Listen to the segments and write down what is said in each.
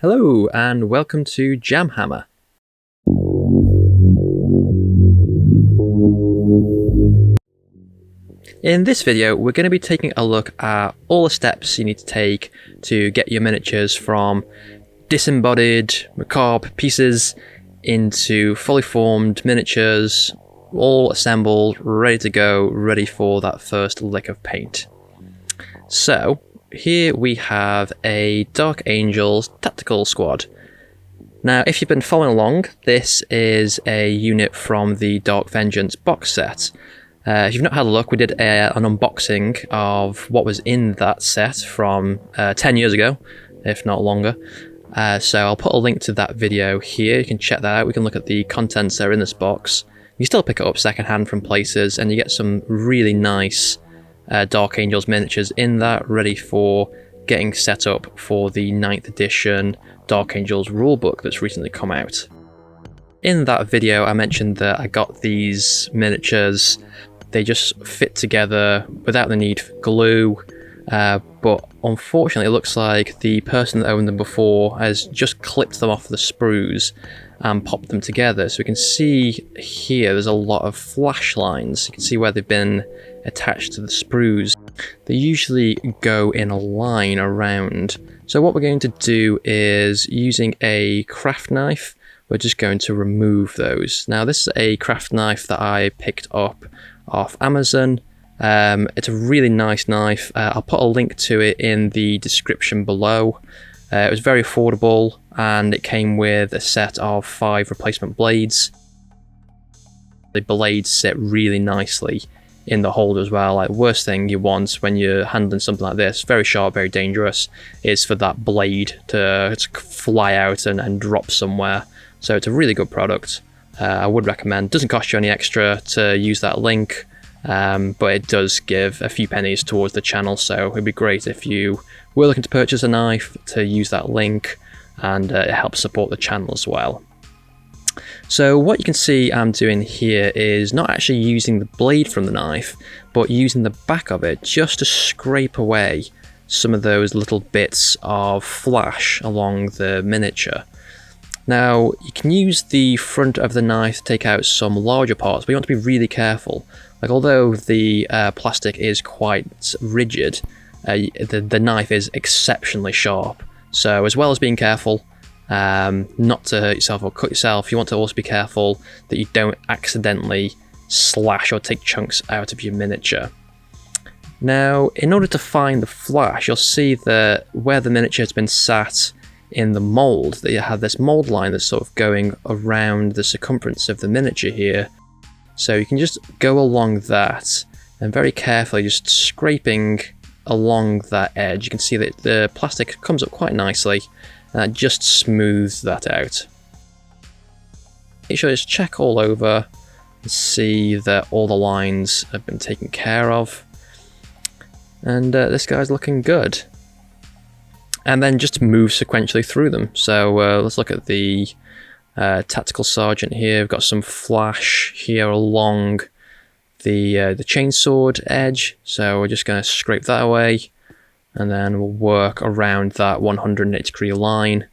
Hello and welcome to Jamhammer. In this video we're going to be taking a look at all the steps you need to take to get your miniatures from disembodied, macabre pieces into fully formed miniatures, all assembled, ready to go, ready for that first lick of paint. So here we have a Dark Angels tactical squad. Now, if you've been following along, this is a unit from the Dark Vengeance box set. If you've not had a look, we did an unboxing of what was in that set from 10 years ago, if not longer. So I'll put a link to that video here. You can check that out. We can look at the contents that are in this box. You still pick it up secondhand from places, and you get some really nice Dark Angels miniatures in that, ready for getting set up for the 9th edition Dark Angels rulebook that's recently come out. In that video I mentioned that I got these miniatures. They just fit together without the need for glue, but unfortunately it looks like the person that owned them before has just clipped them off the sprues and popped them together. So we can see here there's a lot of flash lines. You can see where they've been attached to the sprues. They usually go in a line around. So what we're going to do is, using a craft knife, we're just going to remove those. Now this is a craft knife that I picked up off Amazon. It's a really nice knife. I'll put a link to it in the description below. It was very affordable and it came with a set of 5 replacement blades. The blades sit really nicely in the holder as well. Like, worst thing you want when you're handling something like this, very sharp, very dangerous, is for that blade to fly out and drop somewhere. So it's a really good product. I would recommend. Doesn't cost you any extra to use that link, but it does give a few pennies towards the channel, so it'd be great if you were looking to purchase a knife to use that link, and it helps support the channel as well. So what you can see I'm doing here is not actually using the blade from the knife, but using the back of it just to scrape away some of those little bits of flash along the miniature. Now, you can use the front of the knife to take out some larger parts, but you want to be really careful. Like, although the plastic is quite rigid, the knife is exceptionally sharp. So as well as being careful not to hurt yourself or cut yourself, you want to also be careful that you don't accidentally slash or take chunks out of your miniature. Now, in order to find the flash, you'll see that where the miniature has been sat in the mold, that you have this mold line that's sort of going around the circumference of the miniature here. So you can just go along that and very carefully just scraping along that edge. You can see that the plastic comes up quite nicely, and that just smooths that out. Make sure to just check all over and see that all the lines have been taken care of. And this guy's looking good. And then just move sequentially through them. So let's look at the tactical sergeant here. We've got some flash here along the chainsword edge. So we're just going to scrape that away, and then we'll work around that 180 degree line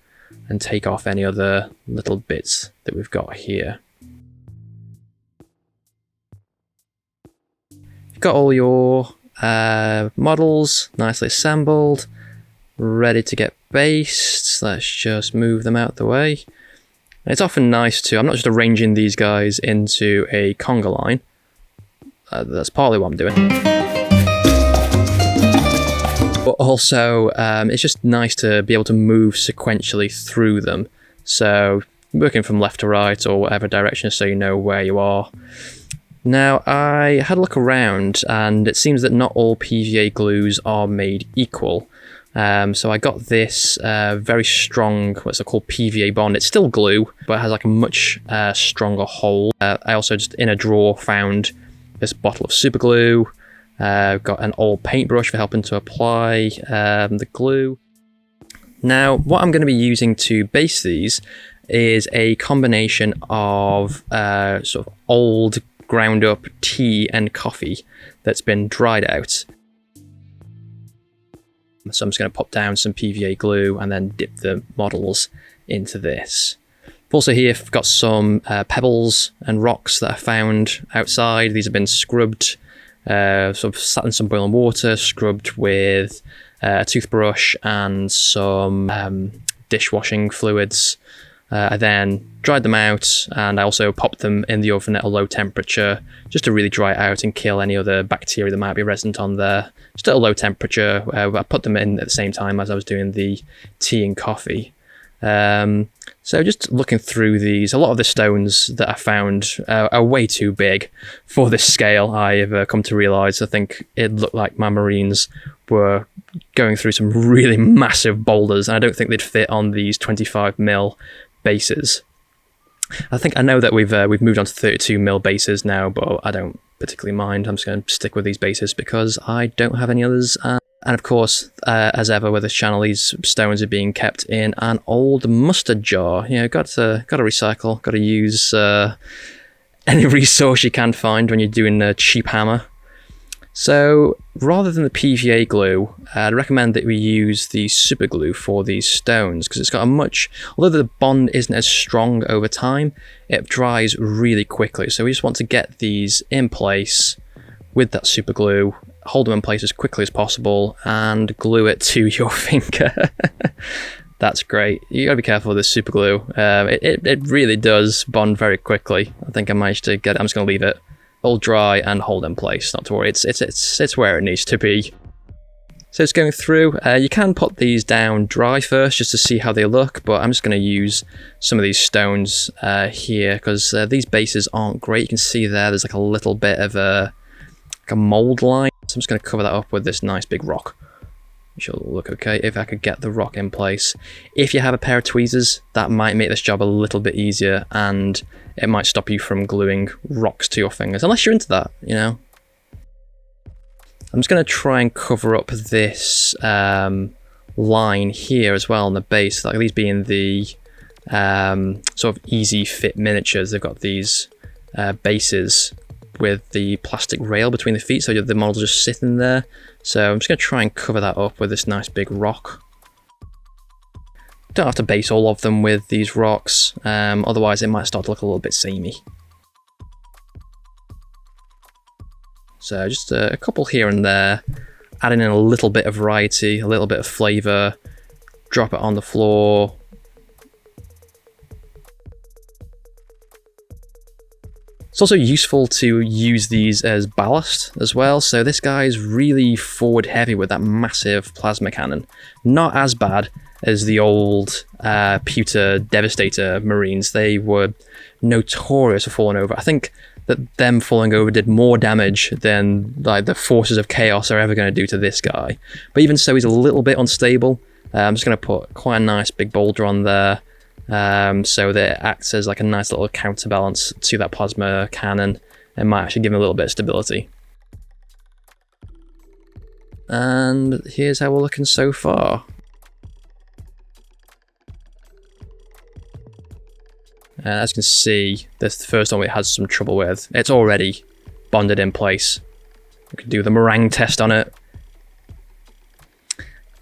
and take off any other little bits that we've got here. You've got all your models nicely assembled, ready to get based. Let's just move them out the way. It's often nice to, I'm not just arranging these guys into a conga line. That's partly what I'm doing. But also, it's just nice to be able to move sequentially through them. So, working from left to right or whatever direction, so you know where you are. Now, I had a look around, and it seems that not all PVA glues are made equal. So I got this very strong, what's it called, PVA bond. It's still glue, but it has like a much stronger hold. I also just in a drawer found this bottle of Superglue. Got an old paintbrush for helping to apply the glue. Now, what I'm going to be using to base these is a combination of sort of old ground up tea and coffee that's been dried out. So I'm just going to pop down some PVA glue and then dip the models into this. Also here I've got some pebbles and rocks that I found outside. These have been scrubbed, sort of sat in some boiling water, scrubbed with a toothbrush and some dishwashing fluids. I then dried them out, and I also popped them in the oven at a low temperature just to really dry it out and kill any other bacteria that might be resident on there. Just at a low temperature. I put them in at the same time as I was doing the tea and coffee. So just looking through these, a lot of the stones that I found are way too big for this scale. I've come to realise. I think it looked like my marines were going through some really massive boulders, and I don't think they'd fit on these 25mm bases. I know that we've moved on to 32mm bases now, but I don't particularly mind. I'm just going to stick with these bases because I don't have any others. And of course, as ever with this channel, these stones are being kept in an old mustard jar. You know, got to recycle, got to use any resource you can find when you're doing a cheap hammer. So rather than the PVA glue, I'd recommend that we use the Superglue for these stones, because it's got although the bond isn't as strong over time, it dries really quickly. So we just want to get these in place with that Superglue, hold them in place as quickly as possible, and glue it to your finger. That's great. You gotta be careful with this Superglue. It really does bond very quickly. I think I managed to get it. I'm just gonna leave it all dry and hold in place, not to worry. It's where it needs to be. So it's going through. You can put these down dry first just to see how they look, but I'm just going to use some of these stones here because these bases aren't great. You can see there's like a little bit of a mold line. So I'm just going to cover that up with this nice big rock. Which will look okay if I could get the rock in place. If you have a pair of tweezers, that might make this job a little bit easier, and it might stop you from gluing rocks to your fingers, unless you're into that, you know. I'm just going to try and cover up this line here as well on the base, like these being the sort of easy fit miniatures. They've got these bases with the plastic rail between the feet, so the model's just sitting there. So I'm just going to try and cover that up with this nice big rock. Don't have to base all of them with these rocks, otherwise it might start to look a little bit samey. So just a couple here and there, adding in a little bit of variety, a little bit of flavour, drop it on the floor. It's also useful to use these as ballast as well. So this guy's really forward heavy with that massive plasma cannon. Not as bad as the old pewter Devastator Marines. They were notorious for falling over. I think that them falling over did more damage than like the forces of chaos are ever going to do to this guy. But even so, he's a little bit unstable. I'm just going to put quite a nice big boulder on there. So that it acts as like a nice little counterbalance to that plasma cannon and might actually give him a little bit of stability. And here's how we're looking so far. As you can see, this is the first one we had some trouble with. It's already bonded in place. We can do the meringue test on it.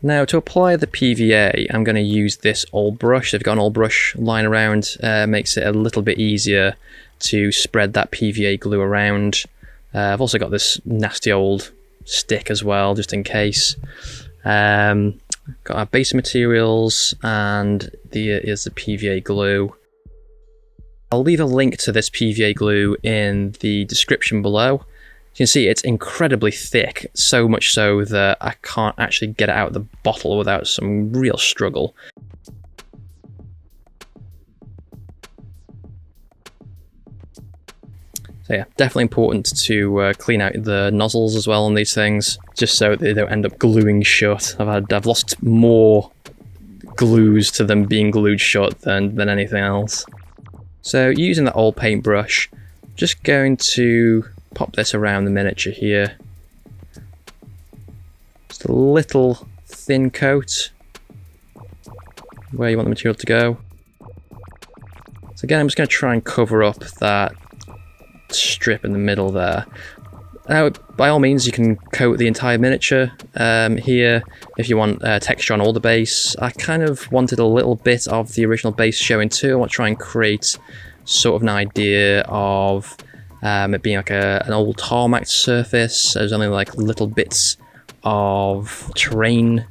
Now, to apply the PVA, I'm going to use this old brush. I've got an old brush lying around, makes it a little bit easier to spread that PVA glue around. I've also got this nasty old stick as well, just in case. Got our base materials, and here's the PVA glue. I'll leave a link to this PVA glue in the description below. You can see it's incredibly thick, so much so that I can't actually get it out of the bottle without some real struggle. So yeah, definitely important to clean out the nozzles as well on these things, just so they don't end up gluing shut. I've lost more glues to them being glued shut than anything else. So using that old paintbrush, just going to pop this around the miniature here. Just a little thin coat where you want the material to go. So again, I'm just going to try and cover up that strip in the middle there. Now, by all means, you can coat the entire miniature here if you want texture on all the base. I kind of wanted a little bit of the original base showing too. I want to try and create sort of an idea of it being like an old tarmac surface. There's only like little bits of terrain.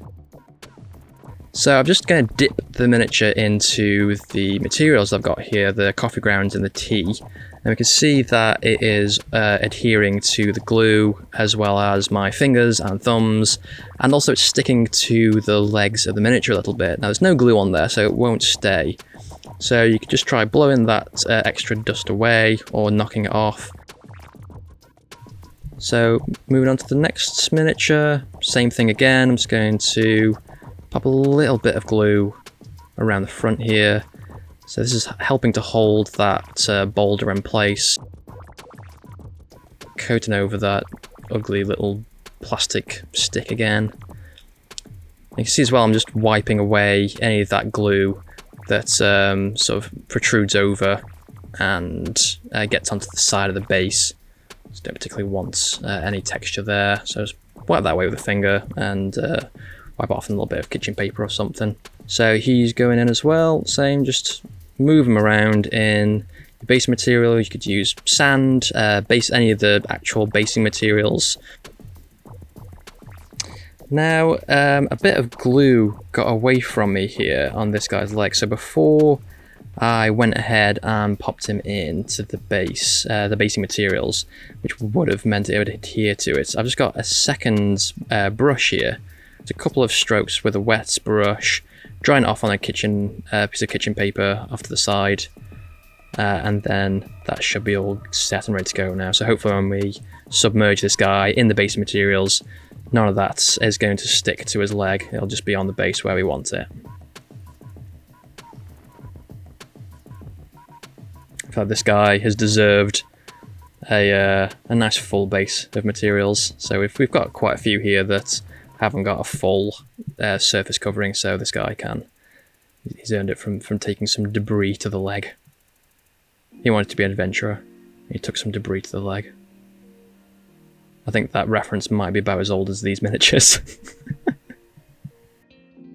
So I'm just going to dip the miniature into the materials I've got here, the coffee grounds and the tea. And we can see that it is adhering to the glue as well as my fingers and thumbs, and also it's sticking to the legs of the miniature a little bit. Now there's no glue on there, so it won't stay. So you could just try blowing that extra dust away or knocking it off. So moving on to the next miniature, same thing again. I'm just going to pop a little bit of glue around the front here. So this is helping to hold that boulder in place. Coating over that ugly little plastic stick again. You can see as well I'm just wiping away any of that glue that sort of protrudes over and gets onto the side of the base. Just don't particularly want any texture there, so just wipe that away with a finger and wipe off a little bit of kitchen paper or something. So he's going in as well, same, just move him around in the base material. You could use sand, any of the actual basing materials. Now, a bit of glue got away from me here on this guy's leg. So before I went ahead and popped him into the base, the basing materials, which would have meant it would adhere to it. I've just got a second brush here. It's a couple of strokes with a wet brush, drying it off on a kitchen piece of kitchen paper off to the side, and then that should be all set and ready to go now. So hopefully when we submerge this guy in the base materials, none of that is going to stick to his leg. It'll just be on the base where we want it. I feel like this guy has deserved a nice full base of materials. So we've got quite a few here that haven't got a full surface covering, so this guy can. He's earned it from taking some debris to the leg. He wanted to be an adventurer. He took some debris to the leg. I think that reference might be about as old as these miniatures.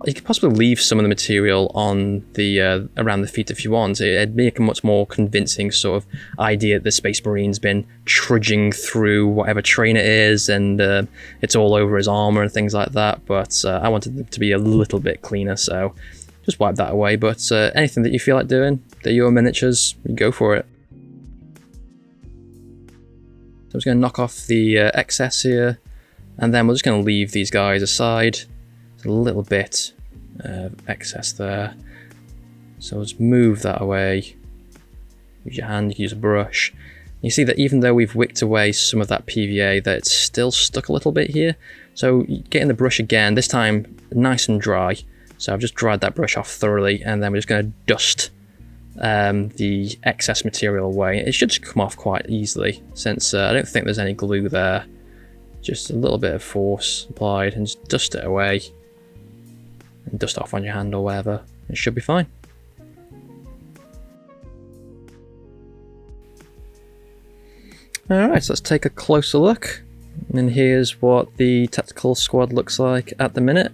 You could possibly leave some of the material on the around the feet if you want. It'd make a much more convincing sort of idea that the Space Marine's been trudging through whatever terrain it is, and it's all over his armor and things like that. But I wanted it to be a little bit cleaner, so just wipe that away. But anything that you feel like doing, they're your miniatures, you go for it. So I'm just going to knock off the excess here, and then we're just going to leave these guys aside. It's a little bit excess there, so let's move that away. Use your hand, you can use a brush. You see that even though we've wicked away some of that PVA, that it's still stuck a little bit here. So getting the brush again, this time nice and dry. So I've just dried that brush off thoroughly, and then we're just going to dust the excess material away. It should just come off quite easily, since I don't think there's any glue there. Just a little bit of force applied and just dust it away. And dust off on your hand or whatever. It should be fine. Alright, so let's take a closer look. And here's what the tactical squad looks like at the minute.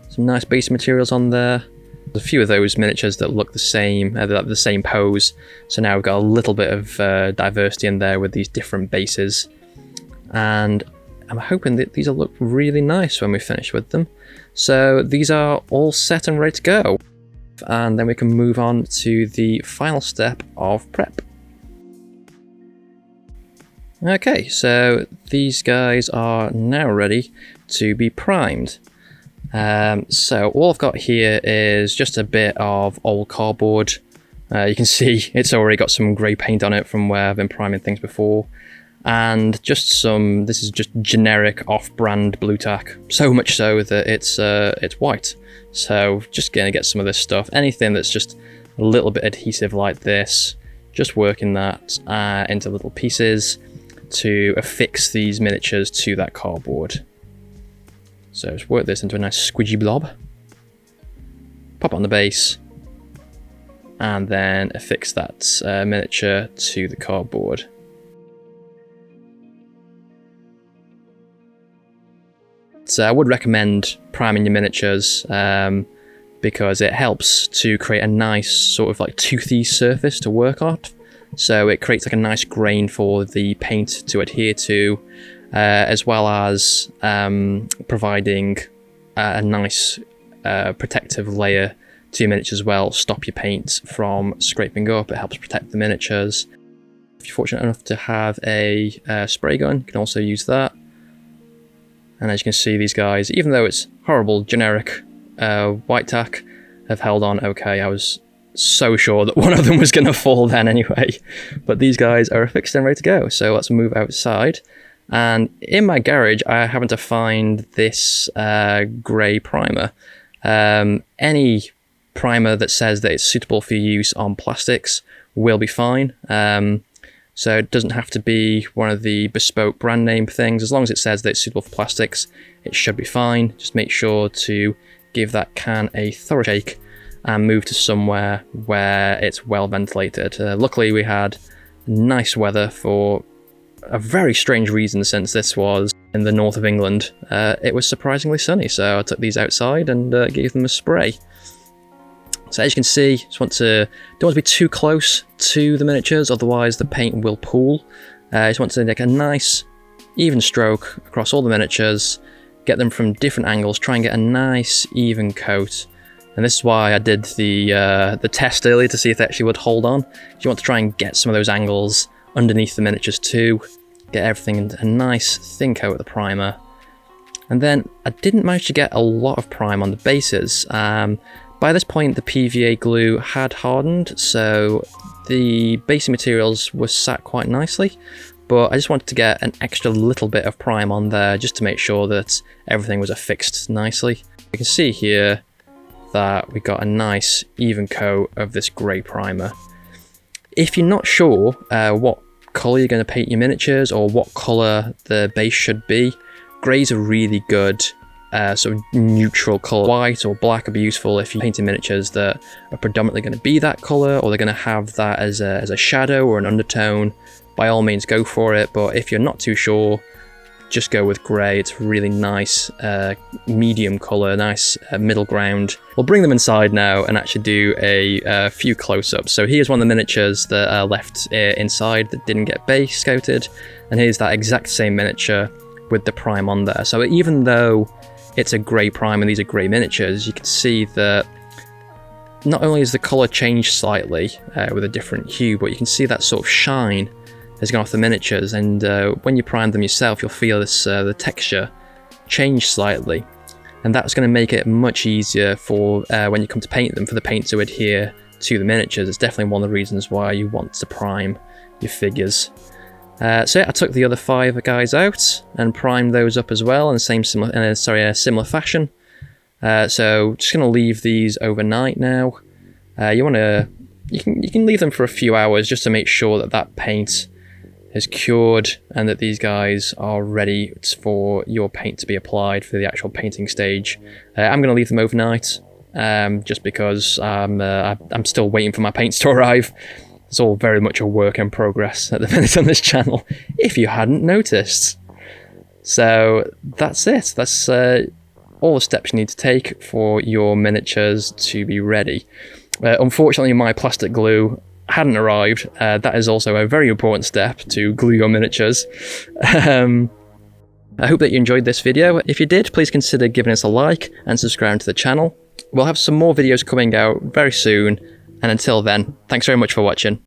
Some nice base materials on there. There's a few of those miniatures that look the same, the same pose. So now we've got a little bit of diversity in there with these different bases. And I'm hoping that these will look really nice when we finish with them. So these are all set and ready to go. And then we can move on to the final step of prep. Okay, so these guys are now ready to be primed. So all I've got here is just a bit of old cardboard. You can see it's already got some grey paint on it from where I've been priming things before. And just some, this is just generic off-brand blue tack, so much so that it's white. So just gonna get some of this stuff, anything that's just a little bit adhesive like this, just working that into little pieces to affix these miniatures to that cardboard. So just work this into a nice squidgy blob, pop it on the base, and then affix that miniature to the cardboard. but I would recommend priming your miniatures because it helps to create a nice sort of like toothy surface to work on. So it creates like a nice grain for the paint to adhere to, as well as providing a nice protective layer to your miniatures as well. Stop your paint from scraping up. It helps protect the miniatures. If you're fortunate enough to have a spray gun, you can also use that. And as you can see, these guys, even though it's horrible generic white tack, have held on okay. I was so sure that one of them was going to fall then anyway, but these guys are affixed and ready to go. So let's move outside, and in my garage I happened to find this grey primer. Any primer that says that it's suitable for use on plastics will be fine. So it doesn't have to be one of the bespoke brand name things. As long as it says that it's suitable for plastics, it should be fine. Just make sure to give that can a thorough shake and move to somewhere where it's well ventilated. Luckily we had nice weather for a very strange reason, since this was in the north of England. It was surprisingly sunny, so I took these outside and gave them a spray. So as you can see, don't want to be too close to the miniatures, otherwise the paint will pool. Just want to make a nice even stroke across all the miniatures, get them from different angles, try and get a nice even coat. And this is why I did the test earlier to see if they actually would hold on. You want to try and get some of those angles underneath the miniatures too, get everything in a nice thin coat of the primer. And then I didn't manage to get a lot of prime on the bases. By this point the PVA glue had hardened, so the basing materials were sat quite nicely, but I just wanted to get an extra little bit of prime on there just to make sure that everything was affixed nicely. You can see here that we got a nice even coat of this grey primer. If you're not sure what colour you're going to paint your miniatures or what colour the base should be, grey's a really good sort of neutral colour. White or black would be useful if you're painting miniatures that are predominantly going to be that colour, or they're going to have that as a shadow or an undertone. By all means go for it, but if you're not too sure, just go with grey. It's really nice medium colour, nice middle ground. We'll bring them inside now and actually do a few close-ups. So here's one of the miniatures that are left inside that didn't get base coated, and here's that exact same miniature with the prime on there. So even though it's a grey prime and these are grey miniatures, you can see that not only has the colour changed slightly with a different hue, but you can see that sort of shine has gone off the miniatures, and when you prime them yourself, you'll feel this the texture change slightly, and that's going to make it much easier for when you come to paint them, for the paint to adhere to the miniatures. It's definitely one of the reasons why you want to prime your figures. So yeah, I took the other 5 guys out and primed those up as well in a similar fashion. So just going to leave these overnight now. You can leave them for a few hours just to make sure that that paint has cured and that these guys are ready for your paint to be applied for the actual painting stage. I'm going to leave them overnight just because I'm still waiting for my paints to arrive. It's all very much a work in progress at the minute on this channel, if you hadn't noticed. So that's it. That's all the steps you need to take for your miniatures to be ready. Unfortunately, my plastic glue hadn't arrived. That is also a very important step to glue your miniatures. I hope that you enjoyed this video. If you did, please consider giving us a like and subscribing to the channel. We'll have some more videos coming out very soon, and until then, thanks very much for watching.